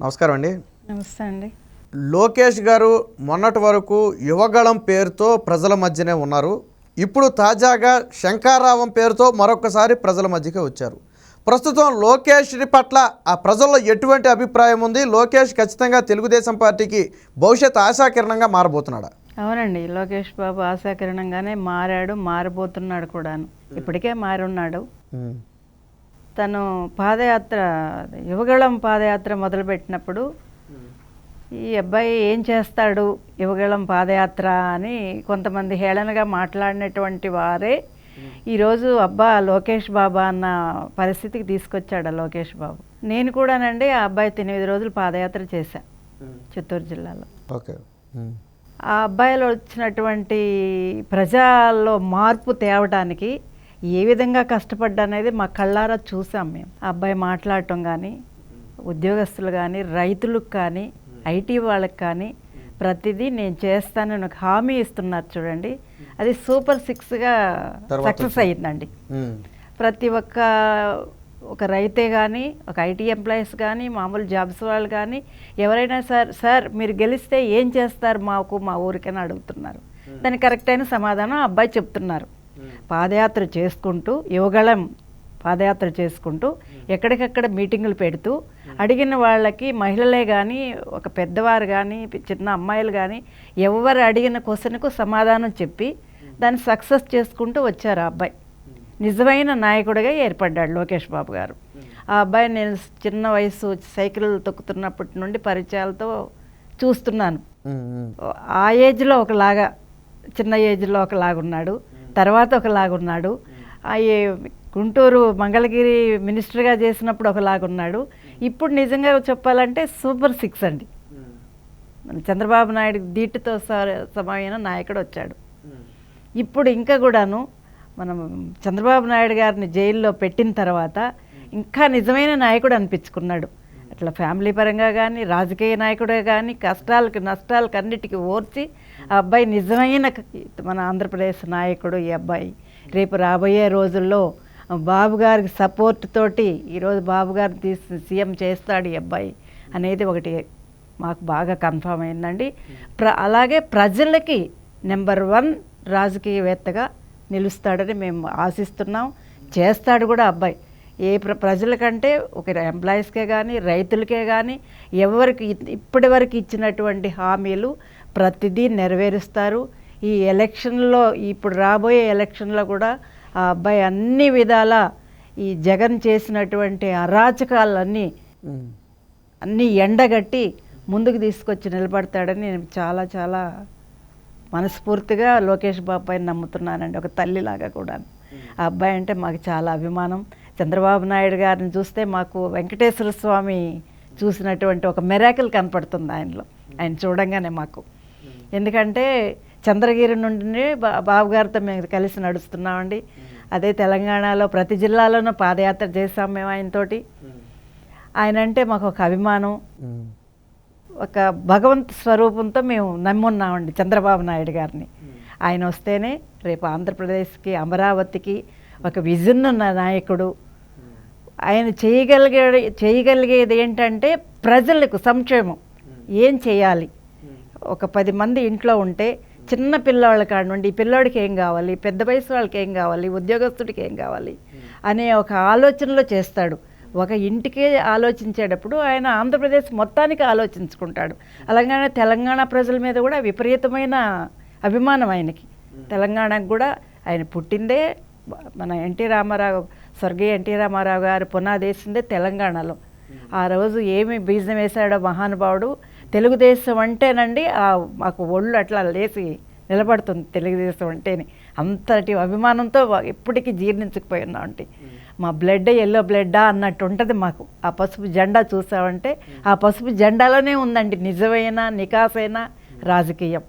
నమస్కారం అండి. నమస్తే అండి. లోకేష్ గారు మొన్నటి వరకు యువగళం పేరుతో ప్రజల మధ్యనే ఉన్నారు. ఇప్పుడు తాజాగా శంఖారావం పేరుతో మరొకసారి ప్రజల మధ్యకే వచ్చారు. ప్రస్తుతం లోకేష్ పట్ల ఆ ప్రజల్లో ఎటువంటి అభిప్రాయం ఉంది? లోకేష్ ఖచ్చితంగా తెలుగుదేశం పార్టీకి భవిష్యత్ ఆశాకిరణంగా మారబోతున్నాడా? అవునండి, లోకేష్ బాబు ఆశాకిరణంగానే మారబోతున్నాడు కూడాను. ఇప్పటికే మారున్నాడు. తను పాదయాత్ర, యువగళం పాదయాత్ర మొదలుపెట్టినప్పుడు ఈ అబ్బాయి ఏం చేస్తాడు యువగళం పాదయాత్ర అని కొంతమంది హేళనగా మాట్లాడినటువంటి వారే ఈరోజు అబ్బా లోకేష్ బాబా అన్న పరిస్థితికి తీసుకొచ్చాడు లోకేష్ బాబు. నేను కూడానండి ఆ అబ్బాయి 8 రోజులు పాదయాత్ర చేశా చిత్తూరు జిల్లాలో. ఓకే. ఆ అబ్బాయిలో వచ్చినటువంటి ప్రజల్లో మార్పు తేవడానికి ఏ విధంగా కష్టపడ్డా మా కళ్ళారా చూసాం మేము. ఆ అబ్బాయి మాట్లాడటం కానీ, ఉద్యోగస్తులు కానీ, రైతులకు కానీ, ఐటీ వాళ్ళకి కానీ ప్రతిదీ నేను చేస్తానని నాకు హామీ ఇస్తున్నారు చూడండి. అది సూపర్ 6గా సక్సెస్ అయ్యిందండి. ప్రతి ఒక రైతే కానీ, ఒక ఐటీ ఎంప్లాయీస్ కానీ, మామూలు జాబ్స్ వాళ్ళు కానీ ఎవరైనా సార్ మీరు గెలిస్తే ఏం చేస్తారు మా ఊరికని అడుగుతున్నారు. దానికి కరెక్ట్ అయిన సమాధానం ఆ అబ్బాయి చెప్తున్నారు. పాదయాత్ర చేసుకుంటూ, యువగళం పాదయాత్ర చేసుకుంటూ ఎక్కడికక్కడ మీటింగులు పెడుతూ అడిగిన వాళ్ళకి, మహిళలే కానీ, ఒక పెద్దవారు కానీ, చిన్న అమ్మాయిలు కానీ ఎవరు అడిగిన క్వశ్చన్కు సమాధానం చెప్పి దాన్ని సక్సెస్ చేసుకుంటూ వచ్చారు ఆ అబ్బాయి. నిజమైన నాయకుడిగా ఏర్పడ్డాడు లోకేష్ బాబు గారు. ఆ అబ్బాయి నేను చిన్న వయసు సైకిల్ తొక్కుతున్నప్పటి నుండి పరిచయాలతో చూస్తున్నాను. ఆ ఏజ్లో ఒకలాగా, చిన్న ఏజ్లో ఒకలాగున్నాడు, తర్వాత ఒకలాగున్నాడు. గుంటూరు మంగళగిరి మినిస్టర్గా చేసినప్పుడు ఒకలాగున్నాడు. ఇప్పుడు నిజంగా చెప్పాలంటే సూపర్ 6 అండి. మన చంద్రబాబు నాయుడు దీటుతో సమైన నాయకుడు వచ్చాడు. ఇప్పుడు ఇంకా కూడాను మనం చంద్రబాబు నాయుడు గారిని జైల్లో పెట్టిన తర్వాత ఇంకా నిజమైన నాయకుడు అనిపించుకున్నాడు. అట్లా ఫ్యామిలీ పరంగా కానీ, రాజకీయ నాయకుడే కానీ, కష్టాలకి నష్టాలకి అన్నిటికీ ఓర్చి ఆ అబ్బాయి నిజమైన మన ఆంధ్రప్రదేశ్ నాయకుడు ఈ అబ్బాయి. రేపు రాబోయే రోజుల్లో బాబు గారికి సపోర్ట్ తోటి ఈరోజు బాబు గారిని తీసి సీఎం చేస్తాడు ఈ అబ్బాయి అనేది ఒకటి మాకు బాగా కన్ఫర్మ్ అయిందండి. అలాగే ప్రజలకి నెంబర్ 1 రాజకీయవేత్తగా నిలుస్తాడని మేము ఆశిస్తున్నాం. చేస్తాడు కూడా అబ్బాయి. ఏ ప్రజలకంటే ఒక ఎంప్లాయీస్కే కానీ, రైతులకే కానీ, ఎవరికి ఇప్పటి వరకు ఇచ్చినటువంటి హామీలు ప్రతిదీ నెరవేరుస్తారు. ఈ ఎలక్షన్లో, ఇప్పుడు రాబోయే ఎలక్షన్లో కూడా ఆ అబ్బాయి అన్ని విధాల ఈ జగన్ చేసినటువంటి అరాచకాలన్నీ ఎండగట్టి ముందుకు తీసుకొచ్చి నిలబడతాడని నేను చాలా చాలా మనస్ఫూర్తిగా లోకేష్ బాబు పైన నమ్ముతున్నానండి, ఒక తల్లిలాగా కూడా. ఆ అబ్బాయి అంటే మాకు చాలా అభిమానం. చంద్రబాబు నాయుడు గారిని చూస్తే మాకు వెంకటేశ్వర స్వామి చూసినటువంటి ఒక మిరాకిల్ కనపడుతుంది ఆయనలో. ఆయన చూడంగానే మాకు, ఎందుకంటే చంద్రగిరి నుండి బాబు గారితో మేము కలిసి నడుస్తున్నామండి. అదే తెలంగాణలో ప్రతి జిల్లాలోనూ పాదయాత్ర చేసాం మేము ఆయనతోటి. ఆయన అంటే మాకు ఒక అభిమానం, ఒక భగవంత్ స్వరూపంతో మేము నమ్మున్నామండి చంద్రబాబు నాయుడు గారిని. ఆయన వస్తేనే రేపు ఆంధ్రప్రదేశ్కి, అమరావతికి ఒక విజన్ ఉన్న నాయకుడు. ఆయన చేయగలిగేది ఏంటంటే ప్రజలకు సంక్షేమం ఏం చేయాలి. ఒక 10 మంది ఇంట్లో ఉంటే చిన్న పిల్లవాళ్ళ కాడ నుండి ఈ పిల్లోడికి ఏం కావాలి, పెద్ద వయసు వాళ్ళకి ఏం కావాలి, ఉద్యోగస్తుడికి ఏం కావాలి అనే ఒక ఆలోచనలో చేస్తాడు. ఒక ఇంటికే ఆలోచించేటప్పుడు ఆయన ఆంధ్రప్రదేశ్ మొత్తానికి ఆలోచించుకుంటాడు. అలాగే తెలంగాణ ప్రజల మీద కూడా విపరీతమైన అభిమానం ఆయనకి. తెలంగాణకు కూడా ఆయన పుట్టిందే, మన స్వర్గీయ ఎన్టీ రామారావు గారు పునాదేసిందే తెలంగాణలో. ఆ రోజు ఏమి బీజం వేశాడో మహానుభావుడు. తెలుగుదేశం అంటేనండి మాకు ఒళ్ళు అట్లా లేచి నిలబడుతుంది తెలుగుదేశం అంటేనే. అంతటి అభిమానంతో ఎప్పటికీ జీర్ణించకపోయి ఉన్నామంటే మా బ్లడ్ ఎల్లో బ్లడ్డా అన్నట్టు ఉంటుంది మాకు. ఆ పసుపు జెండా చూసామంటే ఆ పసుపు జెండాలోనే ఉందండి నిజమైన నికాసైన రాజకీయం.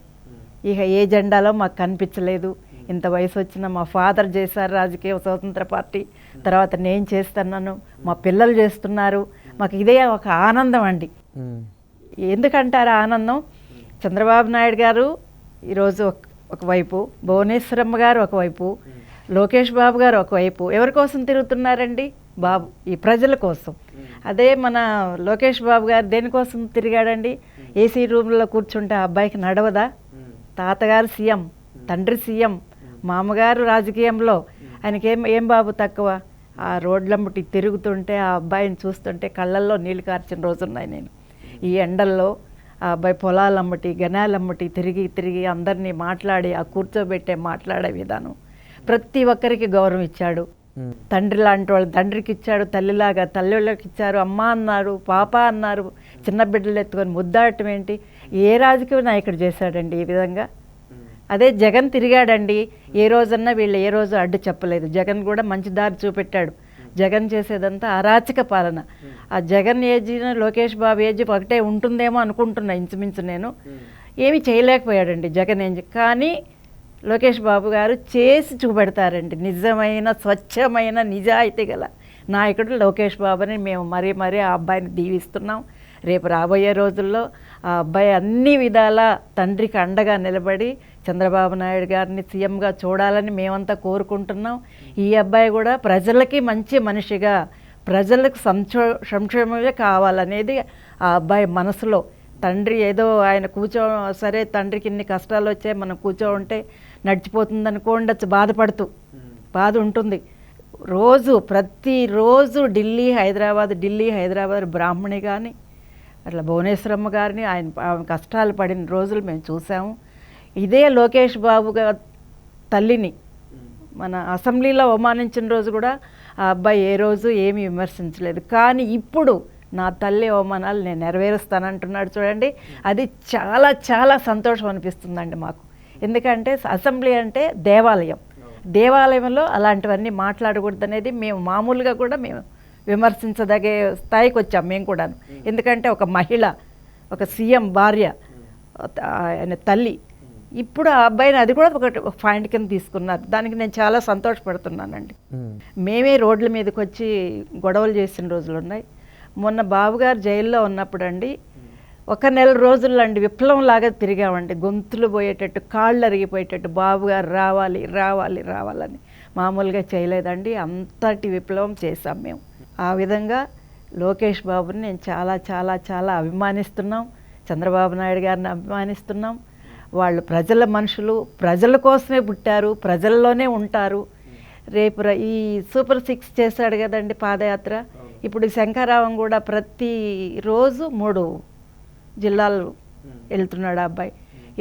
ఇక ఏ జెండాలో మాకు కనిపించలేదు. ఇంత వయసు వచ్చిన మా ఫాదర్ చేశారు రాజకీయ స్వతంత్ర పార్టీ, తర్వాత నేను చేస్తున్నాను, మా పిల్లలు చేస్తున్నారు. మాకు ఇదే ఒక ఆనందం అండి. ఎందుకంటారు ఆనందం? చంద్రబాబు నాయుడు గారు ఈరోజు ఒకవైపు, భువనేశ్వరమ్మ గారు ఒకవైపు, లోకేష్ బాబు గారు ఒకవైపు ఎవరి కోసం తిరుగుతున్నారండి? బాబు ఈ ప్రజల కోసం. అదే మన లోకేష్ బాబు గారు దేనికోసం తిరిగాడండి? ఏసీ రూమ్లో కూర్చుంటే ఆ అబ్బాయికి నడవదా? తాతగారు సీఎం, తండ్రి సీఎం, మామగారు రాజకీయంలో, ఆయనకి ఏం బాబు తక్కువ? ఆ రోడ్లమ్మటి తిరుగుతుంటే ఆ అబ్బాయిని చూస్తుంటే కళ్ళల్లో నీళ్ళు కార్చిన రోజున్నాయి. నేను ఈ ఎండల్లో ఆ అబ్బాయి పొలాలమ్మటి గనాలమ్మటి తిరిగి తిరిగి అందరినీ మాట్లాడి ఆ కూర్చోబెట్టే మాట్లాడే విధానం, ప్రతి ఒక్కరికి గౌరవం ఇచ్చాడు. తండ్రి లాంటి వాళ్ళు తండ్రికి ఇచ్చాడు, తల్లిలాగా తల్లిళ్ళకి ఇచ్చారు. అమ్మ అన్నారు, పాప అన్నారు, చిన్న బిడ్డలు ఎత్తుకొని ముద్దాడటం ఏంటి? ఏ రాజకీయ నాయకుడు చేశాడండి ఈ విధంగా? అదే జగన్ తిరిగాడండి. ఏ రోజన్నా వీళ్ళు ఏ రోజు అడ్డు చెప్పలేదు. జగన్ కూడా మంచి దారి చూపెట్టాడు. జగన్ చేసేదంతా అరాచక పాలన. ఆ జగన్ ఏజ్ లోకేష్ బాబు ఏజ్ ఒకటే ఉంటుందేమో అనుకుంటున్నా ఇంచుమించు. నేను ఏమీ చేయలేకపోయాడండి జగన్ ఏజ్. కానీ లోకేష్ బాబు గారు చేసి చూపెడతారండి. నిజమైన స్వచ్ఛమైన నిజాయితీ గల నాయకుడు లోకేష్ బాబుని మేము మరీ మరీ ఆ అబ్బాయిని దీవిస్తున్నాం. రేపు రాబోయే రోజుల్లో ఆ అబ్బాయి అన్ని విధాల తండ్రికి అండగా నిలబడి చంద్రబాబు నాయుడు గారిని సీఎంగా చూడాలని మేమంతా కోరుకుంటున్నాం. ఈ అబ్బాయి కూడా ప్రజలకి మంచి మనిషిగా, ప్రజలకు సంక్షేమమే కావాలనేది ఆ అబ్బాయి మనసులో. తండ్రి ఏదో ఆయన సరే తండ్రికి ఇన్ని కష్టాలు వచ్చాయి, మనం ఉంటే నడిచిపోతుంది అనుకోండి, బాధ ఉంటుంది. ప్రతిరోజు ఢిల్లీ హైదరాబాద్ బ్రాహ్మణి కానీ అట్లా భువనేశ్వరమ్మ గారిని ఆయన కష్టాలు పడిన రోజులు మేము చూసాము. ఇదే లోకేష్ బాబు తల్లిని మన అసెంబ్లీలో అవమానించిన రోజు కూడా ఆ అబ్బాయి ఏ రోజు ఏమీ విమర్శించలేదు. కానీ ఇప్పుడు నా తల్లి అవమానాలు నేను నెరవేరుస్తానంటున్నాడు చూడండి. అది చాలా చాలా సంతోషం అనిపిస్తుందండి మాకు. ఎందుకంటే అసెంబ్లీ అంటే దేవాలయంలో అలాంటివన్నీ మాట్లాడకూడదు అనేది మేము మామూలుగా కూడా మేము విమర్శించదగే స్థాయికి వచ్చాం మేము కూడా. ఎందుకంటే ఒక మహిళ, ఒక సీఎం భార్య, ఆయన తల్లి, ఇప్పుడు ఆ అబ్బాయిని అది కూడా ఒక పాయింట్ కింద తీసుకున్నారు. దానికి నేను చాలా సంతోషపడుతున్నానండి. మేమే రోడ్ల మీదకి వచ్చి గొడవలు చేసిన రోజులు ఉన్నాయి. మొన్న బాబుగారు జైల్లో ఉన్నప్పుడు అండి, 1 నెల రోజుల్లో అండి విప్లవం లాగా తిరిగామండి. గొంతులు పోయేటట్టు, కాళ్ళు అరిగిపోయేటట్టు బాబుగారు రావాలని. మామూలుగా చేయలేదండి, అంతటి విప్లవం చేశాం మేము. ఆ విధంగా లోకేష్ బాబుని నేను చాలా చాలా చాలా అభిమానిస్తున్నాం. చంద్రబాబు నాయుడు గారిని అభిమానిస్తున్నాం. వాళ్ళు ప్రజల మనుషులు, ప్రజల కోసమే పుట్టారు, ప్రజల్లోనే ఉంటారు. రేపు ఈ సూపర్ 6 చేశాడు కదండి పాదయాత్ర. ఇప్పుడు శంకరావం కూడా ప్రతిరోజు 3 జిల్లాలు వెళ్తున్నాడు ఆ అబ్బాయి.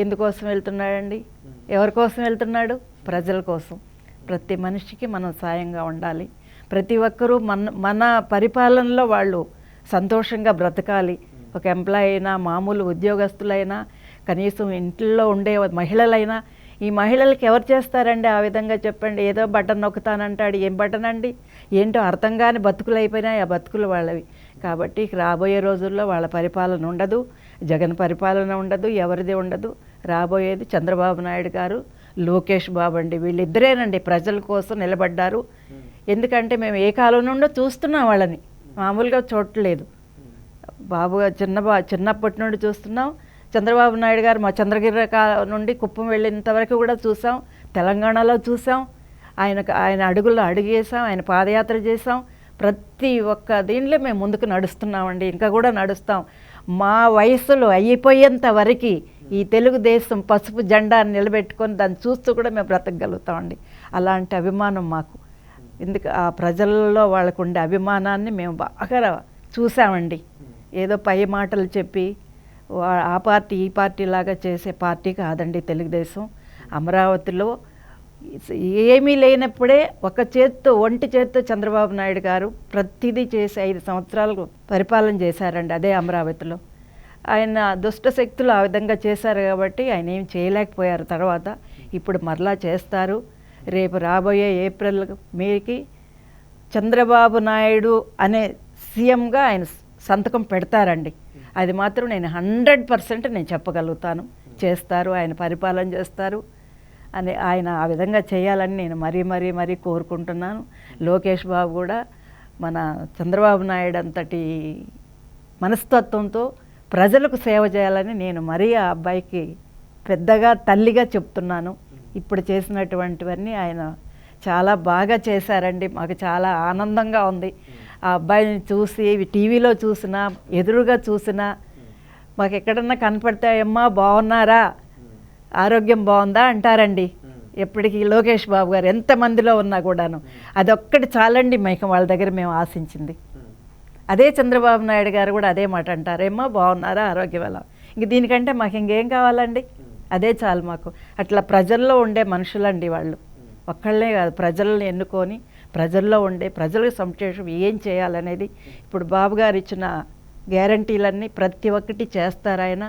ఎందుకోసం వెళ్తున్నాడండి? ఎవరి కోసం వెళ్తున్నాడు? ప్రజల కోసం. ప్రతి మనిషికి మనం సాయంగా ఉండాలి. ప్రతి ఒక్కరూ మన పరిపాలనలో వాళ్ళు సంతోషంగా బ్రతకాలి. ఒక ఎంప్లాయీ అయినా, మామూలు ఉద్యోగస్తులైనా, కనీసం ఇంట్లో ఉండే మహిళలైనా, ఈ మహిళలకి ఎవరు చేస్తారండి ఆ విధంగా చెప్పండి? ఏదో బటన్ నొక్కుతానంటాడు. ఏం బటన్ అండి? ఏంటో అర్థం కాని బతుకులు అయిపోయినాయి. ఆ బతుకులు వాళ్ళవి. కాబట్టి రాబోయే రోజుల్లో వాళ్ళ పరిపాలన ఉండదు, జగన్ పరిపాలన ఉండదు, ఎవరిది ఉండదు. రాబోయేది చంద్రబాబు నాయుడు గారు, లోకేష్ బాబు అండి. వీళ్ళిద్దరేనండి ప్రజల కోసం నిలబడ్డారు. ఎందుకంటే మేము ఏ కాలం నుండో చూస్తున్నాం వాళ్ళని, మామూలుగా చూడలేదు. చిన్నప్పటి నుండి చూస్తున్నాం. చంద్రబాబు నాయుడు గారు మా చంద్రగిరి నుండి కుప్పం వెళ్ళినంతవరకు కూడా చూసాం. తెలంగాణలో చూసాం. ఆయన అడుగుల్లో అడుగేసాం, ఆయన పాదయాత్ర చేసాం. ప్రతి ఒక్క దీనిలో మేము ముందుకు నడుస్తున్నామండి, ఇంకా కూడా నడుస్తాం. మా వయసులో అయిపోయేంత వరకు ఈ తెలుగుదేశం పసుపు జెండాన్ని నిలబెట్టుకొని దాన్ని చూస్తూ కూడా మేము బ్రతకగలుగుతామండి. అలాంటి అభిమానం మాకు. ఎందుకు ఆ ప్రజల్లో వాళ్ళకు ఉండే అభిమానాన్ని మేము బాగా చూసామండి. ఏదో పై మాటలు చెప్పి ఆ పార్టీ ఈ పార్టీ లాగా చేసే పార్టీ కాదండి తెలుగుదేశం. అమరావతిలో ఏమీ లేనప్పుడే ఒంటి చేత్తో చంద్రబాబు నాయుడు గారు ప్రతిదీ చేసి 5 సంవత్సరాలు పరిపాలన చేశారండి అదే అమరావతిలో. ఆయన దుష్ట శక్తులు ఆ విధంగా చేశారు కాబట్టి ఆయన ఏం చేయలేకపోయారు. తర్వాత ఇప్పుడు మరలా చేస్తారు. రేపు రాబోయే ఏప్రిల్ మేకి చంద్రబాబు నాయుడు అనే సీఎంగా ఆయన సంతకం పెడతారండి. అది మాత్రం నేను 100% నేను చెప్పగలుగుతాను. చేస్తారు, ఆయన పరిపాలన చేస్తారు అని, ఆయన ఆ విధంగా చేయాలని నేను మరీ కోరుకుంటున్నాను. లోకేష్ బాబు కూడా మన చంద్రబాబు నాయుడు అంతటి మనస్తత్వంతో ప్రజలకు సేవ చేయాలని నేను మరీ ఆ అబ్బాయికి పెద్దగా తల్లిగా చెప్తున్నాను. ఇప్పుడు చేసినటువంటివన్నీ ఆయన చాలా బాగా చేశారండి. మాకు చాలా ఆనందంగా ఉంది. ఆ అబ్బాయిని చూసి టీవీలో చూసినా ఎదురుగా చూసినా మాకు ఎక్కడన్నా కనపడతాయమ్మా బాగున్నారా, ఆరోగ్యం బాగుందా అంటారండి. ఎప్పటికీ లోకేష్ బాబు గారు ఎంతమందిలో ఉన్నా కూడాను అదొక్కటి చాలండి మైకం వాళ్ళ దగ్గర మేము ఆశించింది. అదే చంద్రబాబు నాయుడు గారు కూడా అదే మాట అంటారు, ఏమ్మా బాగున్నారా, ఆరోగ్యం ఎలా. ఇంక దీనికంటే మాకు ఇంకేం కావాలండి, అదే చాలు మాకు. అట్లా ప్రజల్లో ఉండే మనుషులండి వాళ్ళు, ఒక్కళ్ళే కాదు, ప్రజల్ని ఎన్నుకొని ప్రజల్లో ఉండే ప్రజలకు సంక్షేమం ఏం చేయాలనేది ఇప్పుడు బాబు గారు ఇచ్చిన గ్యారంటీలన్నీ ప్రతి ఒక్కటి చేస్తారు ఆయన.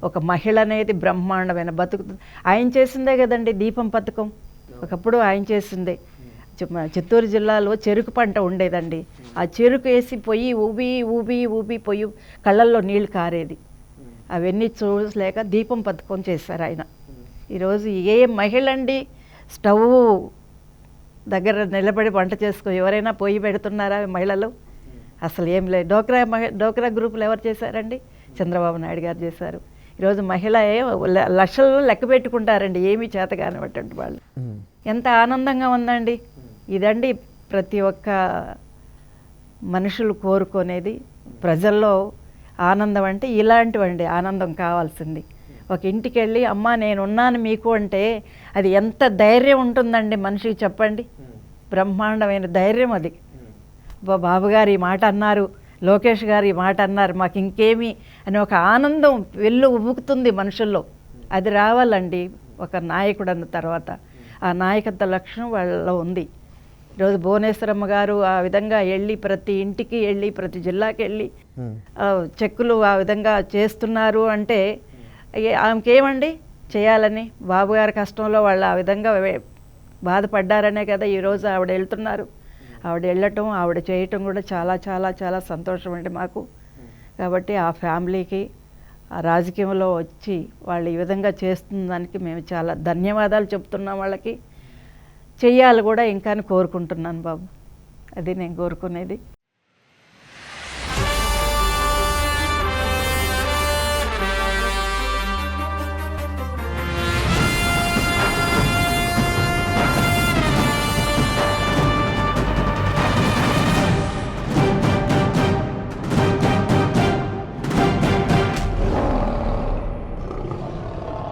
ఒక మహిళ అనేది బ్రహ్మాండమైన బతుకుతుంది. ఆయన చేసిందే కదండి దీపం పథకం, ఒకప్పుడు ఆయన చేసిందే. చిత్తూరు జిల్లాలో చెరుకు పంట ఉండేదండి, ఆ చెరుకు వేసి పొయ్యి ఊబి ఊబి ఊబి పొయ్యి కళ్ళల్లో నీళ్లు కారేది. అవన్నీ చూసలేక దీపం పథకం చేశారు ఆయన. ఈరోజు ఏ మహిళ అండి స్టవ్ దగ్గర నిలబడి వంట చేసుకో ఎవరైనా పొయ్యి పెడుతున్నారా మహిళలు? అసలు ఏం లేదు. డోక్రా గ్రూపులు ఎవరు చేశారండి? చంద్రబాబు నాయుడు గారు చేశారు. ఈరోజు మహిళ లక్షల్లో లెక్క పెట్టుకుంటారండి ఏమీ చేత కానివ్వటువంటి వాళ్ళు. ఎంత ఆనందంగా ఉందండి. ఇదండి ప్రతి ఒక్క మనుషులు కోరుకునేది. ప్రజల్లో ఆనందం అంటే ఇలాంటివండి ఆనందం కావాల్సింది. ఒక ఇంటికి వెళ్ళి అమ్మ నేనున్నాను మీకు అంటే అది ఎంత ధైర్యం ఉంటుందండి మనిషికి చెప్పండి. బ్రహ్మాండమైన ధైర్యం అది. బాబు గారు ఈ మాట అన్నారు, లోకేష్ గారు ఈ మాట అన్నారు, మాకు ఇంకేమి అని ఒక ఆనందం వెళ్ళు ఉబుకుతుంది మనుషుల్లో. అది రావాలండి ఒక నాయకుడు అన్న తర్వాత. ఆ నాయకత్వ లక్షణం వాళ్ళలో ఉంది. ఈరోజు భువనేశ్వరమ్మ గారు ఆ విధంగా వెళ్ళి ప్రతి ఇంటికి వెళ్ళి ప్రతి జిల్లాకి వెళ్ళి చెక్కులు ఆ విధంగా చేస్తున్నారు అంటే ఆమెకేమండి చేయాలని. బాబు గారి కష్టంలో వాళ్ళు ఆ విధంగా బాధపడ్డారనే కదా ఈరోజు ఆవిడ వెళ్తున్నారు. ఆవిడ వెళ్ళటం ఆవిడ చేయటం కూడా చాలా చాలా చాలా సంతోషం అండి మాకు. కాబట్టి ఆ ఫ్యామిలీకి ఆ రాజకీయంలో వచ్చి వాళ్ళు ఈ విధంగా చేస్తున్న దానికి మేము చాలా ధన్యవాదాలు చెప్తున్నాం. వాళ్ళకి చెయ్యాలి కూడా ఇంకా కోరుకుంటున్నాను బాబు. అది నేను కోరుకునేది.